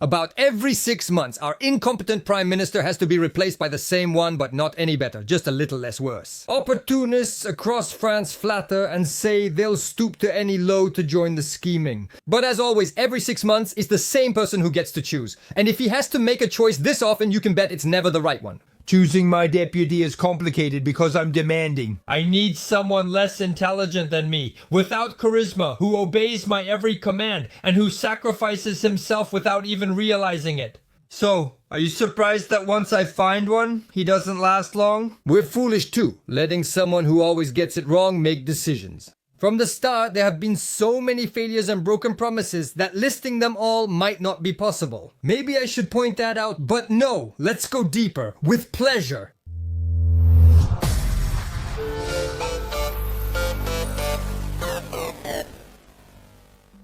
About every 6 months, our incompetent prime minister has to be replaced by the same one, but not any better, just a little less worse. Opportunists across France flatter and say they'll stoop to any low to join the scheming. But as always, every 6 months is the same person who gets to choose. And if he has to make a choice this often, you can bet it's never the right one. Choosing my deputy is complicated because I'm demanding. I need someone less intelligent than me, without charisma, who obeys my every command, and who sacrifices himself without even realizing it. So, are you surprised that once I find one, he doesn't last long? We're foolish too, letting someone who always gets it wrong make decisions. From the start, there have been so many failures and broken promises that listing them all might not be possible. Maybe I should point that out, but no, let's go deeper, with pleasure.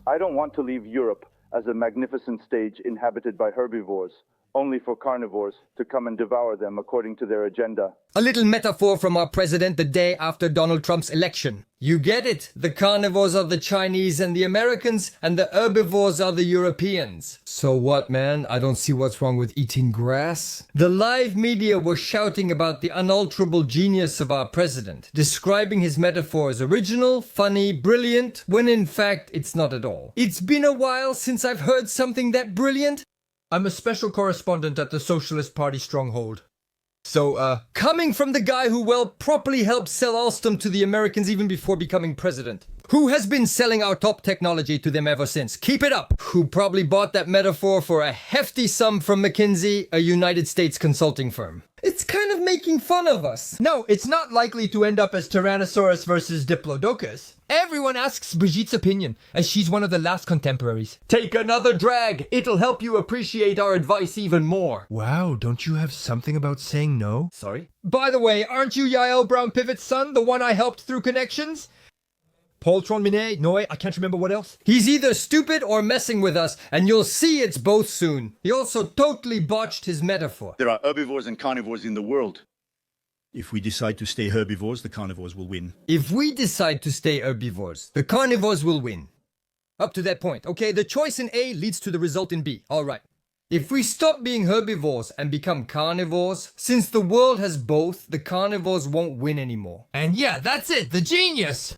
I don't want to leave Europe as a magnificent stage inhabited by herbivores, only for carnivores to come and devour them according to their agenda. A little metaphor from our president the day after Donald Trump's election. You get it? The carnivores are the Chinese and the Americans, and the herbivores are the Europeans. So what, man? I don't see what's wrong with eating grass. The live media were shouting about the unalterable genius of our president, describing his metaphor as original, funny, brilliant, when in fact it's not at all. It's been a while since I've heard something that brilliant. I'm a special correspondent at the Socialist Party stronghold. So, coming from the guy who, well, properly helped sell Alstom to the Americans even before becoming president. Who has been selling our top technology to them ever since. Keep it up. Who probably bought that metaphor for a hefty sum from McKinsey, a United States consulting firm. It's kind of making fun of us. No, it's not likely to end up as Tyrannosaurus versus Diplodocus. Everyone asks Brigitte's opinion, as she's one of the last contemporaries. Take another drag. It'll help you appreciate our advice even more. Wow, don't you have something about saying no? Sorry? By the way, aren't you Yael Brown Pivett's son, the one I helped through connections? Paul Tronminet? No, I can't remember what else. He's either stupid or messing with us, and you'll see it's both soon. He also totally botched his metaphor. There are herbivores and carnivores in the world. If we decide to stay herbivores, the carnivores will win. If we decide to stay herbivores, the carnivores will win. Up to that point, okay? The choice in A leads to the result in B. All right. If we stop being herbivores and become carnivores, since the world has both, the carnivores won't win anymore. And yeah, that's it, the genius!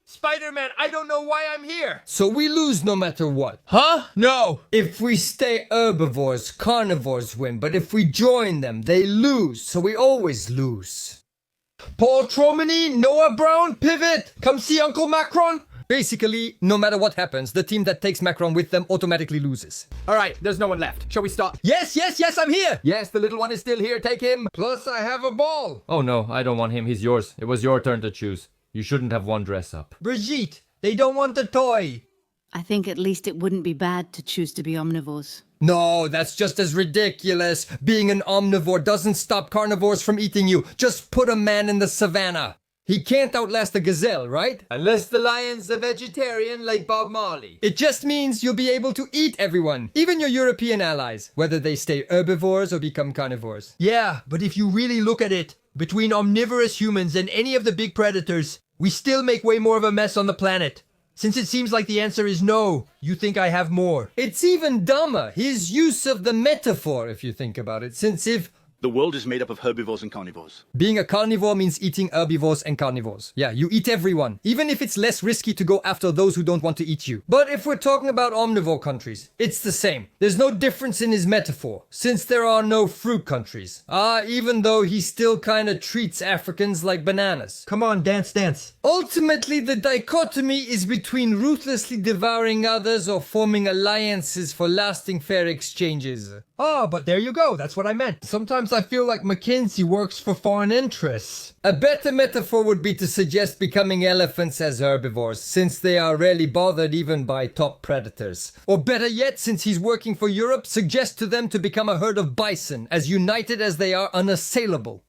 Spider-Man, I don't know why I'm here! So we lose no matter what. Huh? No! If we stay herbivores, carnivores win, but if we join them, they lose, so we always lose. Paul Tromeny, Noah Brown, Pivot! Come see Uncle Macron! Basically, no matter what happens, the team that takes Macron with them automatically loses. Alright, there's no one left. Shall we start? Yes, I'm here! Yes, the little one is still here. Take him. Plus, I have a ball. Oh no, I don't want him. He's yours. It was your turn to choose. You shouldn't have won dress up. Brigitte, they don't want the toy. I think at least it wouldn't be bad to choose to be omnivores. No, that's just as ridiculous. Being an omnivore doesn't stop carnivores from eating you. Just put a man in the savannah. He can't outlast a gazelle, right? Unless the lion's a vegetarian like Bob Marley. It just means you'll be able to eat everyone, even your European allies, whether they stay herbivores or become carnivores. Yeah, but if you really look at it, between omnivorous humans and any of the big predators, we still make way more of a mess on the planet. Since it seems like the answer is no, you think I have more. It's even dumber, his use of the metaphor, if you think about it, since if The world is made up of herbivores and carnivores. being a carnivore means eating herbivores and carnivores. Yeah, you eat everyone, even if it's less risky to go after those who don't want to eat you. But if we're talking about omnivore countries, it's the same. There's no difference in his metaphor, since there are no fruit countries. Even though he still kinda treats Africans like bananas. Come on, dance. Ultimately, the dichotomy is between ruthlessly devouring others or forming alliances for lasting fair exchanges. Oh, but there you go, that's what I meant. Sometimes I feel like McKinsey works for foreign interests. A better metaphor would be to suggest becoming elephants as herbivores, since they are rarely bothered even by top predators. Or better yet, since he's working for Europe, suggest to them to become a herd of bison, as united as they are unassailable.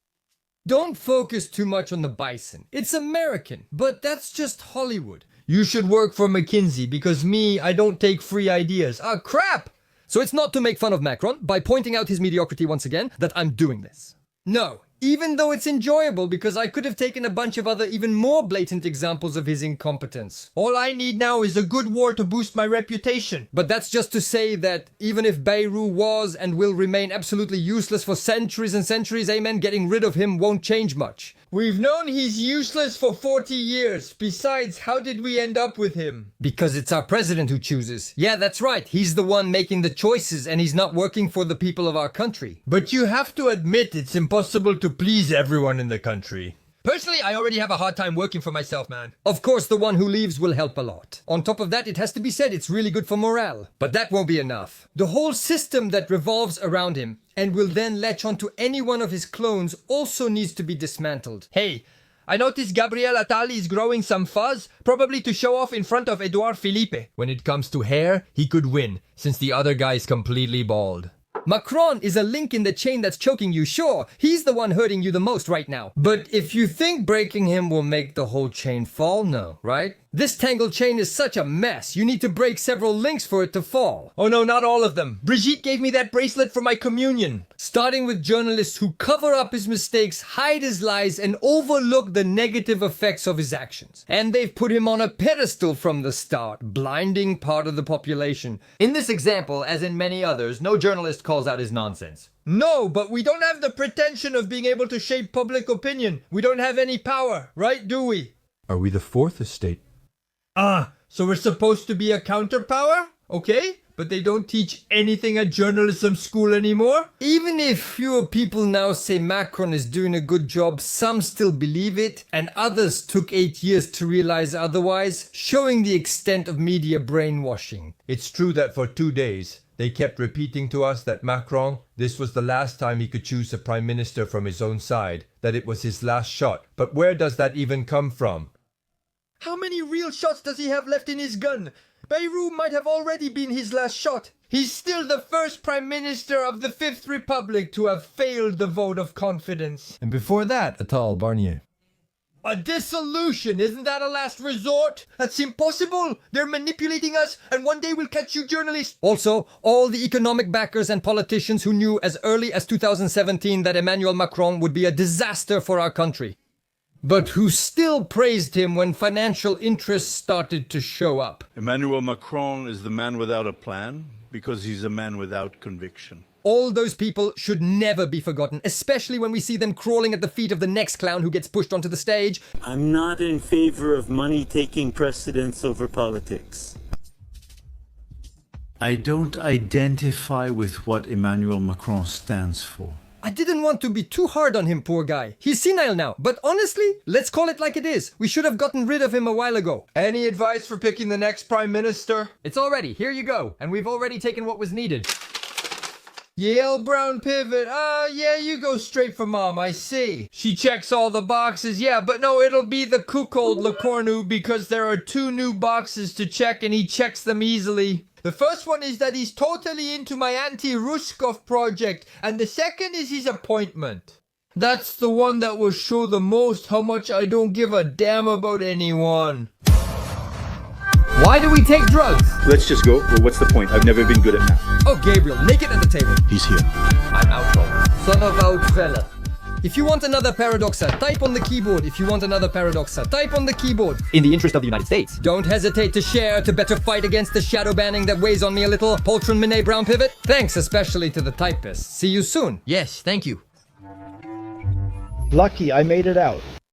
Don't focus too much on the bison. It's American, but that's just Hollywood. You should work for McKinsey, because me, I don't take free ideas. Ah, crap! So it's not to make fun of Macron, by pointing out his mediocrity once again, that I'm doing this. No, even though it's enjoyable because I could have taken a bunch of other even more blatant examples of his incompetence. All I need now is a good war to boost my reputation. But that's just to say that even if Beirut was and will remain absolutely useless for centuries and centuries, amen, getting rid of him won't change much. We've known he's useless for 40 years. Besides, how did we end up with him? Because it's our president who chooses. Yeah, that's right. He's the one making the choices and he's not working for the people of our country. But you have to admit it's impossible to please everyone in the country. Personally, I already have a hard time working for myself, man. Of course, the one who leaves will help a lot. On top of that, it has to be said it's really good for morale. But that won't be enough. The whole system that revolves around him and will then latch onto any one of his clones also needs to be dismantled. Hey, I noticed Gabriel Attal is growing some fuzz, probably to show off in front of Edouard Philippe. When it comes to hair, he could win, since the other guy is completely bald. Macron is a link in the chain that's choking you, sure. He's the one hurting you the most right now. But if you think breaking him will make the whole chain fall, no, right? This tangled chain is such a mess. You need to break several links for it to fall. Oh no, not all of them. Brigitte gave me that bracelet for my communion. Starting with journalists who cover up his mistakes, hide his lies, and overlook the negative effects of his actions. And they've put him on a pedestal from the start, blinding part of the population. In this example, as in many others, no journalist calls out his nonsense. No, but we don't have the pretension of being able to shape public opinion. We don't have any power, right, do we? Are we the fourth estate? So we're supposed to be a counterpower? Okay, but they don't teach anything at journalism school anymore? Even if fewer people now say Macron is doing a good job, some still believe it, and others took 8 years to realize otherwise, showing the extent of media brainwashing. It's true that for 2 days, they kept repeating to us that Macron, this was the last time he could choose a prime minister from his own side, that it was his last shot. But where does that even come from? How many real shots does he have left in his gun? Beirut might have already been his last shot. He's still the first prime minister of the Fifth Republic to have failed the vote of confidence. And before that, Attal Barnier. A dissolution, isn't that a last resort? That's impossible. They're manipulating us, and one day we'll catch you journalists. Also, all the economic backers and politicians who knew as early as 2017 that Emmanuel Macron would be a disaster for our country, but who still praised him when financial interests started to show up. Emmanuel Macron is the man without a plan because he's a man without conviction. All those people should never be forgotten, especially when we see them crawling at the feet of the next clown who gets pushed onto the stage. I'm not in favor of money taking precedence over politics. I don't identify with what Emmanuel Macron stands for. I didn't want to be too hard on him, poor guy. He's senile now, but honestly, let's call it like it is. We should have gotten rid of him a while ago. Any advice for picking the next prime minister? It's all ready. Here you go. And we've already taken what was needed. Yale Brown pivot. Yeah, you go straight for mom, I see. She checks all the boxes, yeah, but no, it'll be the cuckold Lecornu because there are 2 new boxes to check and he checks them easily. The first one is that he's totally into my anti-Ruskov project, and the second is his appointment. That's the one that will show the most how much I don't give a damn about anyone. Why do we take drugs? Let's just go. Well, what's the point? I've never been good at math. Oh, Gabriel, naked at the table. He's here. I'm out, though. Son of out fella. If you want another PARADOXA, type on the keyboard. If you want another PARADOXA, type on the keyboard. In the interest of the United States. Don't hesitate to share to better fight against the shadow banning that weighs on me a little. Poltron Minet Brown Pivot. Thanks especially to the typists. See you soon. Yes, thank you. Lucky I made it out.